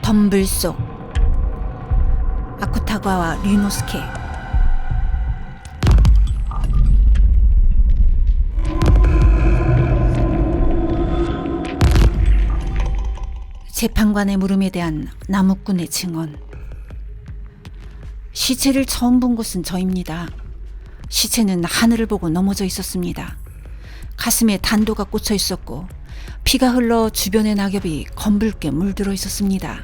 덤불 속 아쿠타가와 류노스케. 재판관의 물음에 대한 나무꾼의 증언. 시체를 처음 본 곳은 저입니다. 시체는 하늘을 보고 넘어져 있었습니다. 가슴에 단도가 꽂혀 있었고 피가 흘러 주변의 낙엽이 검붉게 물들어 있었습니다.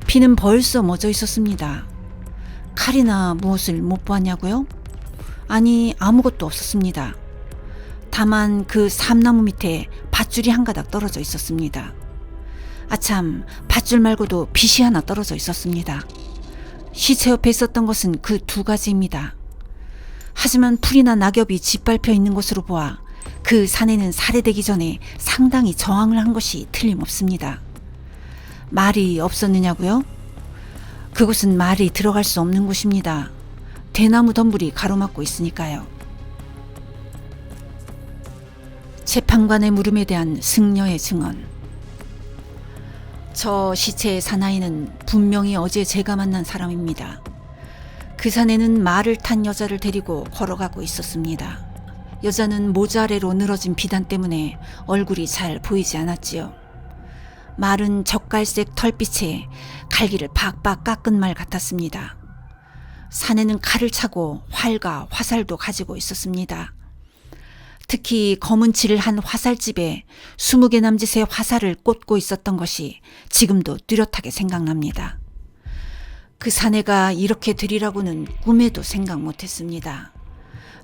피는 벌써 멎어 있었습니다. 칼이나 무엇을 못 보았냐고요? 아니, 아무것도 없었습니다. 다만 그 삼나무 밑에 밧줄이 한 가닥 떨어져 있었습니다. 아참, 밧줄 말고도 빗이 하나 떨어져 있었습니다. 시체 옆에 있었던 것은 그 두 가지입니다. 하지만 풀이나 낙엽이 짓밟혀 있는 것으로 보아 그 산에는 살해되기 전에 상당히 저항을 한 것이 틀림없습니다. 말이 없었느냐고요? 그곳은 말이 들어갈 수 없는 곳입니다. 대나무 덤불이 가로막고 있으니까요. 재판관의 물음에 대한 승려의 증언. 저 시체의 사나이는 분명히 어제 제가 만난 사람입니다. 그 산에는 말을 탄 여자를 데리고 걸어가고 있었습니다. 여자는 모자 아래로 늘어진 비단 때문에 얼굴이 잘 보이지 않았지요. 말은 젓갈색 털빛에 갈기를 박박 깎은 말 같았습니다. 산에는 칼을 차고 활과 화살도 가지고 있었습니다. 특히 검은 칠을 한 화살집에 20개 남짓의 화살을 꽂고 있었던 것이 지금도 뚜렷하게 생각납니다. 그 사내가 이렇게 되리라고는 꿈에도 생각 못했습니다.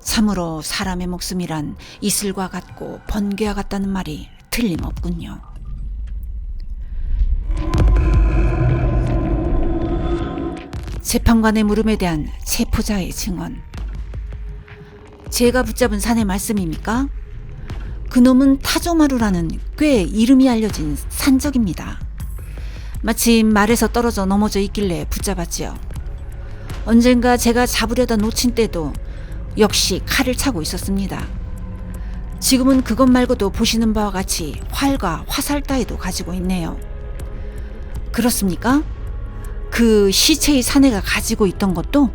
참으로 사람의 목숨이란 이슬과 같고 번개와 같다는 말이 틀림없군요. 재판관의 물음에 대한 체포자의 증언. 제가 붙잡은 사내 말씀입니까? 그놈은 타조마루라는 꽤 이름이 알려진 산적입니다. 마침 말에서 떨어져 넘어져 있길래 붙잡았지요. 언젠가 제가 잡으려다 놓친 때도 역시 칼을 차고 있었습니다. 지금은 그것 말고도 보시는 바와 같이 활과 화살 따위도 가지고 있네요. 그렇습니까? 그 시체의 사내가 가지고 있던 것도?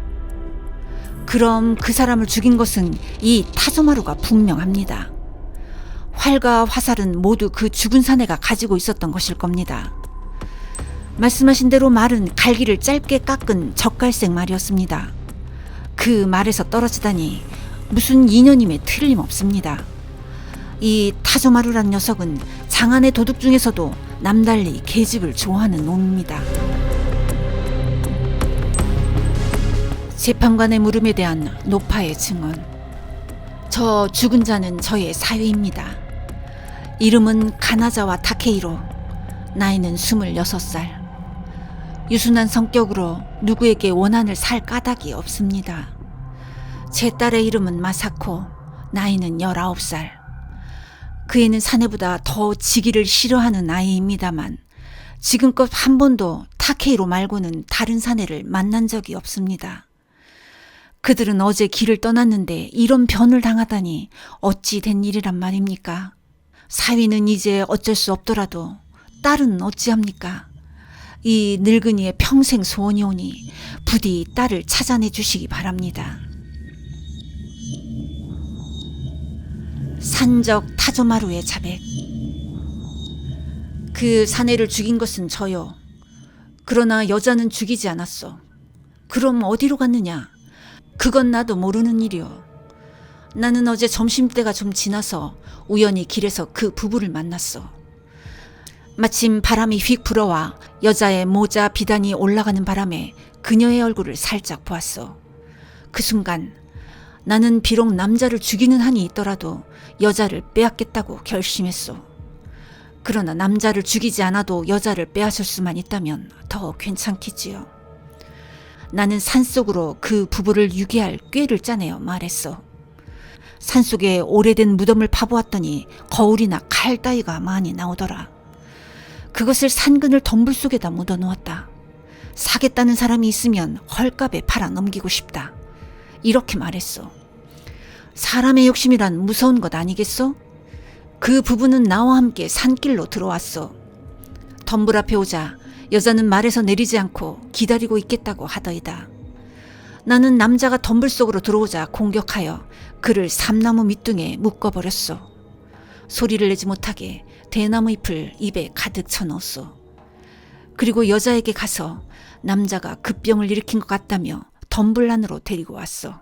그럼 그 사람을 죽인 것은 이 타조마루가 분명합니다. 활과 화살은 모두 그 죽은 사내가 가지고 있었던 것일 겁니다. 말씀하신 대로 말은 갈기를 짧게 깎은 젓갈색 말이었습니다. 그 말에서 떨어지다니 무슨 인연임에 틀림없습니다. 이 타조마루란 녀석은 장안의 도둑 중에서도 남달리 계집을 좋아하는 놈입니다. 재판관의 물음에 대한 노파의 증언. 저 죽은 자는 저의 사위입니다. 이름은 가나자와 타케이로. 나이는 26살. 유순한 성격으로 누구에게 원한을 살 까닭이 없습니다. 제 딸의 이름은 마사코. 나이는 19살. 그 애는 사내보다 더 지기를 싫어하는 아이입니다만 지금껏 한 번도 타케이로 말고는 다른 사내를 만난 적이 없습니다. 그들은 어제 길을 떠났는데 이런 변을 당하다니 어찌 된 일이란 말입니까? 사위는 이제 어쩔 수 없더라도 딸은 어찌합니까? 이 늙은이의 평생 소원이 오니 부디 딸을 찾아내 주시기 바랍니다. 산적 타조마루의 자백. 그 사내를 죽인 것은 저요. 그러나 여자는 죽이지 않았어. 그럼 어디로 갔느냐? 그건 나도 모르는 일이요. 나는 어제 점심때가 좀 지나서 우연히 길에서 그 부부를 만났어. 마침 바람이 휙 불어와 여자의 모자 비단이 올라가는 바람에 그녀의 얼굴을 살짝 보았어. 그 순간 나는 비록 남자를 죽이는 한이 있더라도 여자를 빼앗겠다고 결심했어. 그러나 남자를 죽이지 않아도 여자를 빼앗을 수만 있다면 더 괜찮겠지요. 나는 산속으로 그 부부를 유기할 꾀를 짜내어 말했어. 산속에 오래된 무덤을 파보았더니 거울이나 칼 따위가 많이 나오더라. 그것을 산근을 덤불 속에다 묻어놓았다. 사겠다는 사람이 있으면 헐값에 팔아 넘기고 싶다. 이렇게 말했어. 사람의 욕심이란 무서운 것 아니겠어? 그 부부는 나와 함께 산길로 들어왔어. 덤불 앞에 오자 여자는 말에서 내리지 않고 기다리고 있겠다고 하더이다. 나는 남자가 덤불 속으로 들어오자 공격하여 그를 삼나무 밑둥에 묶어버렸소. 소리를 내지 못하게 대나무 잎을 입에 가득 쳐넣었소. 그리고 여자에게 가서 남자가 급병을 일으킨 것 같다며 덤불 안으로 데리고 왔소.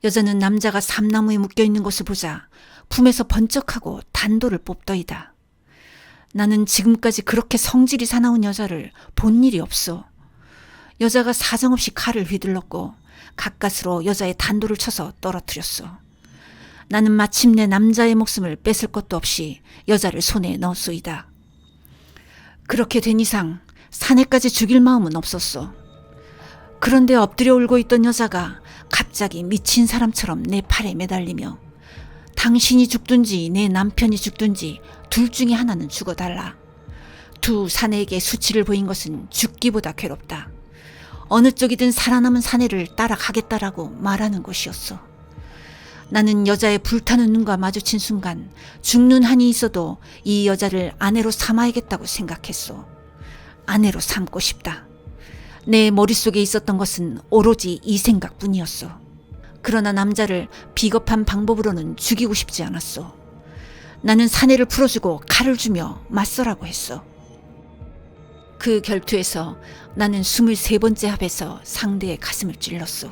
여자는 남자가 삼나무에 묶여있는 것을 보자 품에서 번쩍하고 단도를 뽑더이다. 나는 지금까지 그렇게 성질이 사나운 여자를 본 일이 없어. 여자가 사정없이 칼을 휘둘렀고 가까스로 여자의 단도를 쳐서 떨어뜨렸어. 나는 마침내 남자의 목숨을 뺏을 것도 없이 여자를 손에 넣었소이다. 그렇게 된 이상 사내까지 죽일 마음은 없었어. 그런데 엎드려 울고 있던 여자가 갑자기 미친 사람처럼 내 팔에 매달리며 당신이 죽든지 내 남편이 죽든지 둘 중에 하나는 죽어달라. 두 사내에게 수치를 보인 것은 죽기보다 괴롭다. 어느 쪽이든 살아남은 사내를 따라가겠다라고 말하는 것이었어. 나는 여자의 불타는 눈과 마주친 순간 죽는 한이 있어도 이 여자를 아내로 삼아야겠다고 생각했어. 아내로 삼고 싶다. 내 머릿속에 있었던 것은 오로지 이 생각뿐이었어. 그러나 남자를 비겁한 방법으로는 죽이고 싶지 않았어. 나는 사내를 풀어주고 칼을 주며 맞서라고 했어. 그 결투에서 나는 23번째 합에서 상대의 가슴을 찔렀어.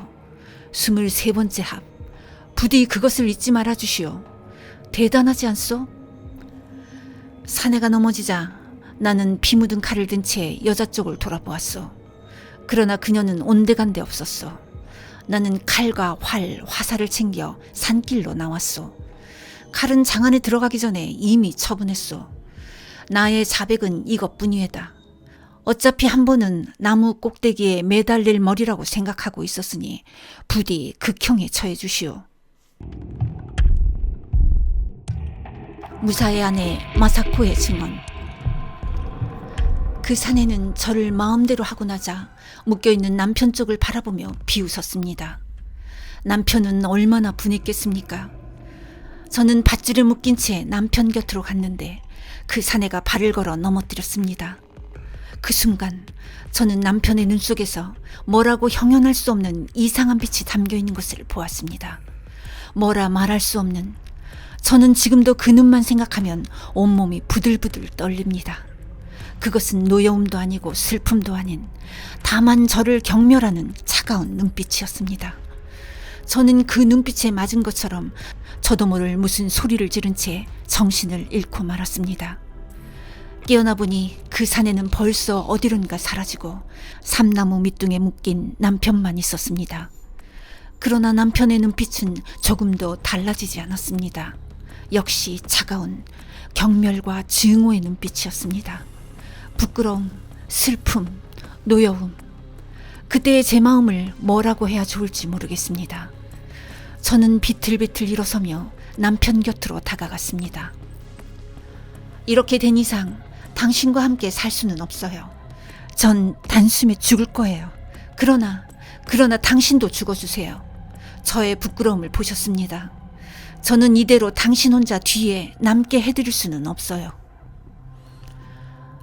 23번째 합. 부디 그것을 잊지 말아주시오. 대단하지 않소? 사내가 넘어지자 나는 피 묻은 칼을 든 채 여자 쪽을 돌아보았어. 그러나 그녀는 온데간데 없었어. 나는 칼과 활, 화살을 챙겨 산길로 나왔어. 칼은 장 안에 들어가기 전에 이미 처분했어. 나의 자백은 이것뿐이외다. 어차피 한 번은 나무 꼭대기에 매달릴 머리라고 생각하고 있었으니 부디 극형에 처해 주시오. 무사의 아내 마사코의 증언. 그 사내는 저를 마음대로 하고 나자 묶여있는 남편 쪽을 바라보며 비웃었습니다. 남편은 얼마나 분했겠습니까? 저는 밧줄에 묶인 채 남편 곁으로 갔는데 그 사내가 발을 걸어 넘어뜨렸습니다. 그 순간 저는 남편의 눈 속에서 뭐라고 형용할 수 없는 이상한 빛이 담겨있는 것을 보았습니다. 뭐라 말할 수 없는, 저는 지금도 그 눈만 생각하면 온몸이 부들부들 떨립니다. 그것은 노여움도 아니고 슬픔도 아닌 다만 저를 경멸하는 차가운 눈빛이었습니다. 저는 그 눈빛에 맞은 것처럼 저도 모를 무슨 소리를 지른 채 정신을 잃고 말았습니다. 깨어나 보니 그 사내는 벌써 어디론가 사라지고 삼나무 밑둥에 묶인 남편만 있었습니다. 그러나 남편의 눈빛은 조금도 달라지지 않았습니다. 역시 차가운 경멸과 증오의 눈빛이었습니다. 부끄러움, 슬픔, 노여움. 그때의 제 마음을 뭐라고 해야 좋을지 모르겠습니다. 저는 비틀비틀 일어서며 남편 곁으로 다가갔습니다. 이렇게 된 이상 당신과 함께 살 수는 없어요. 전 단숨에 죽을 거예요. 그러나 당신도 죽어주세요. 저의 부끄러움을 보셨습니다. 저는 이대로 당신 혼자 뒤에 남게 해드릴 수는 없어요.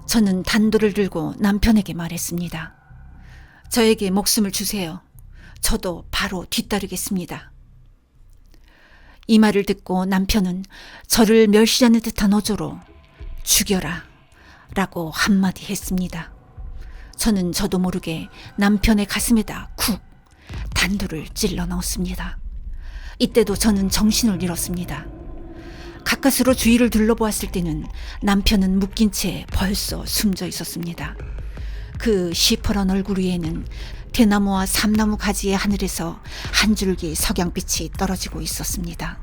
저는 단도를 들고 남편에게 말했습니다. 저에게 목숨을 주세요. 저도 바로 뒤따르겠습니다. 이 말을 듣고 남편은 저를 멸시하는 듯한 어조로 죽여라 라고 한마디 했습니다. 저는 저도 모르게 남편의 가슴에다 쿡 단도를 찔러 넣었습니다. 이때도 저는 정신을 잃었습니다. 가까스로 주위를 둘러보았을 때는 남편은 묶인 채 벌써 숨져 있었습니다. 그 시퍼런 얼굴 위에는 대나무와 삼나무 가지의 하늘에서 한 줄기 석양빛이 떨어지고 있었습니다.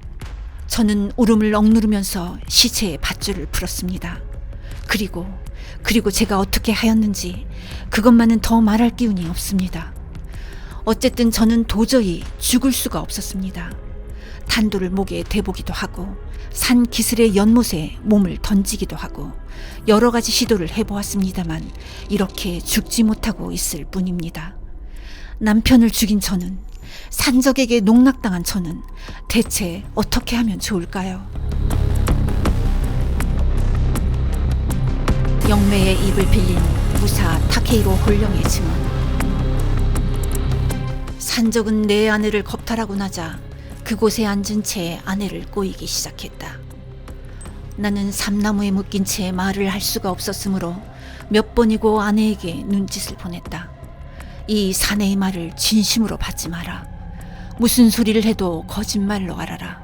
저는 울음을 억누르면서 시체의 밧줄을 풀었습니다. 그리고 제가 어떻게 하였는지 그것만은 더 말할 기운이 없습니다. 어쨌든 저는 도저히 죽을 수가 없었습니다. 단도를 목에 대보기도 하고 산 기슭의 연못에 몸을 던지기도 하고 여러 가지 시도를 해보았습니다만 이렇게 죽지 못하고 있을 뿐입니다. 남편을 죽인 저는, 산적에게 농락당한 저는 대체 어떻게 하면 좋을까요? 영매의 입을 빌린 무사 타케이로 홀령의 증언. 산적은 내 아내를 겁탈하고 나자 그곳에 앉은 채 아내를 꼬이기 시작했다. 나는 삼나무에 묶인 채 말을 할 수가 없었으므로 몇 번이고 아내에게 눈짓을 보냈다. 이 사내의 말을 진심으로 받지 마라. 무슨 소리를 해도 거짓말로 알아라.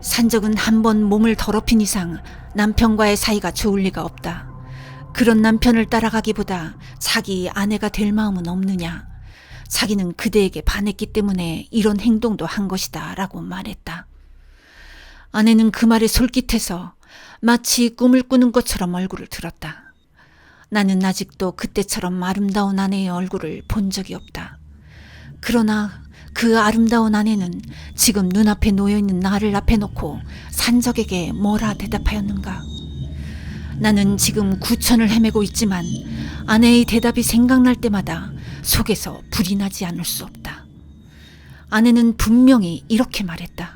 산적은 한 번 몸을 더럽힌 이상 남편과의 사이가 좋을 리가 없다. 그런 남편을 따라가기보다 자기 아내가 될 마음은 없느냐. 자기는 그대에게 반했기 때문에 이런 행동도 한 것이다 라고 말했다. 아내는 그 말에 솔깃해서 마치 꿈을 꾸는 것처럼 얼굴을 들었다. 나는 아직도 그때처럼 아름다운 아내의 얼굴을 본 적이 없다. 그러나 그 아름다운 아내는 지금 눈앞에 놓여있는 나를 앞에 놓고 산적에게 뭐라 대답하였는가. 나는 지금 구천을 헤매고 있지만 아내의 대답이 생각날 때마다 속에서 불이 나지 않을 수 없다. 아내는 분명히 이렇게 말했다.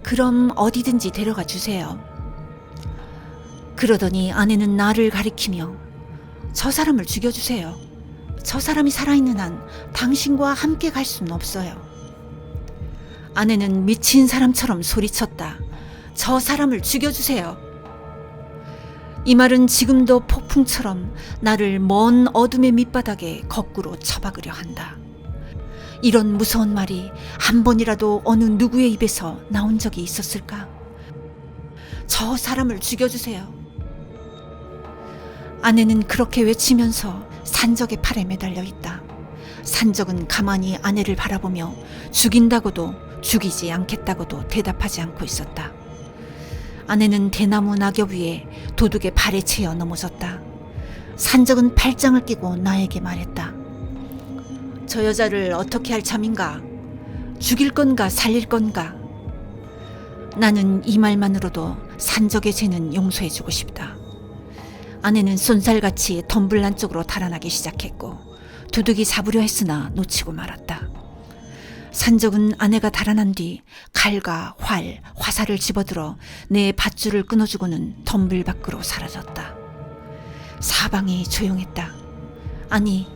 그럼 어디든지 데려가 주세요. 그러더니 아내는 나를 가리키며 저 사람을 죽여주세요. 저 사람이 살아있는 한 당신과 함께 갈 수는 없어요. 아내는 미친 사람처럼 소리쳤다. 저 사람을 죽여주세요. 이 말은 지금도 폭풍처럼 나를 먼 어둠의 밑바닥에 거꾸로 처박으려 한다. 이런 무서운 말이 한 번이라도 어느 누구의 입에서 나온 적이 있었을까? 저 사람을 죽여주세요. 아내는 그렇게 외치면서 산적의 팔에 매달려 있다. 산적은 가만히 아내를 바라보며 죽인다고도 죽이지 않겠다고도 대답하지 않고 있었다. 아내는 대나무 낙엽 위에 도둑의 발에 채여 넘어졌다. 산적은 팔짱을 끼고 나에게 말했다. 저 여자를 어떻게 할 참인가? 죽일 건가 살릴 건가? 나는 이 말만으로도 산적의 죄는 용서해주고 싶다. 아내는 쏜살같이 덤불난 쪽으로 달아나기 시작했고 도둑이 잡으려 했으나 놓치고 말았다. 산적은 아내가 달아난 뒤 칼과 활, 화살을 집어들어 내 밧줄을 끊어주고는 덤불 밖으로 사라졌다. 사방이 조용했다. 아니,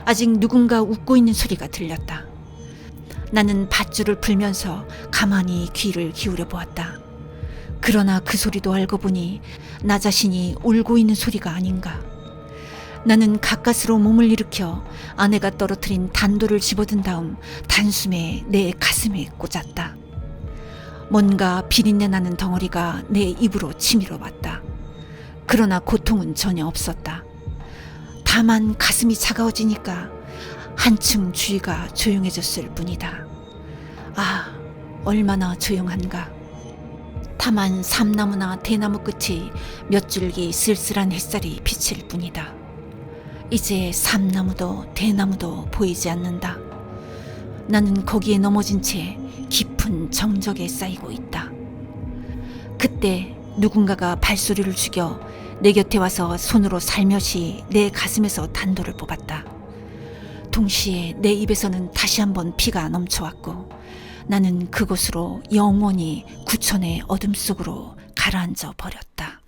아직 누군가 웃고 있는 소리가 들렸다. 나는 밧줄을 풀면서 가만히 귀를 기울여 보았다. 그러나 그 소리도 알고 보니 나 자신이 울고 있는 소리가 아닌가. 나는 가까스로 몸을 일으켜 아내가 떨어뜨린 단도를 집어든 다음 단숨에 내 가슴에 꽂았다. 뭔가 비린내 나는 덩어리가 내 입으로 치밀어 왔다. 그러나 고통은 전혀 없었다. 다만 가슴이 차가워지니까 한층 주위가 조용해졌을 뿐이다. 아, 얼마나 조용한가. 다만 삼나무나 대나무 끝이 몇 줄기 쓸쓸한 햇살이 비칠 뿐이다. 이제 삼나무도 대나무도 보이지 않는다. 나는 거기에 넘어진 채 깊은 정적에 쌓이고 있다. 그때 누군가가 발소리를 죽여 내 곁에 와서 손으로 살며시 내 가슴에서 단도를 뽑았다. 동시에 내 입에서는 다시 한번 피가 넘쳐왔고 나는 그곳으로 영원히 구천의 어둠 속으로 가라앉아 버렸다.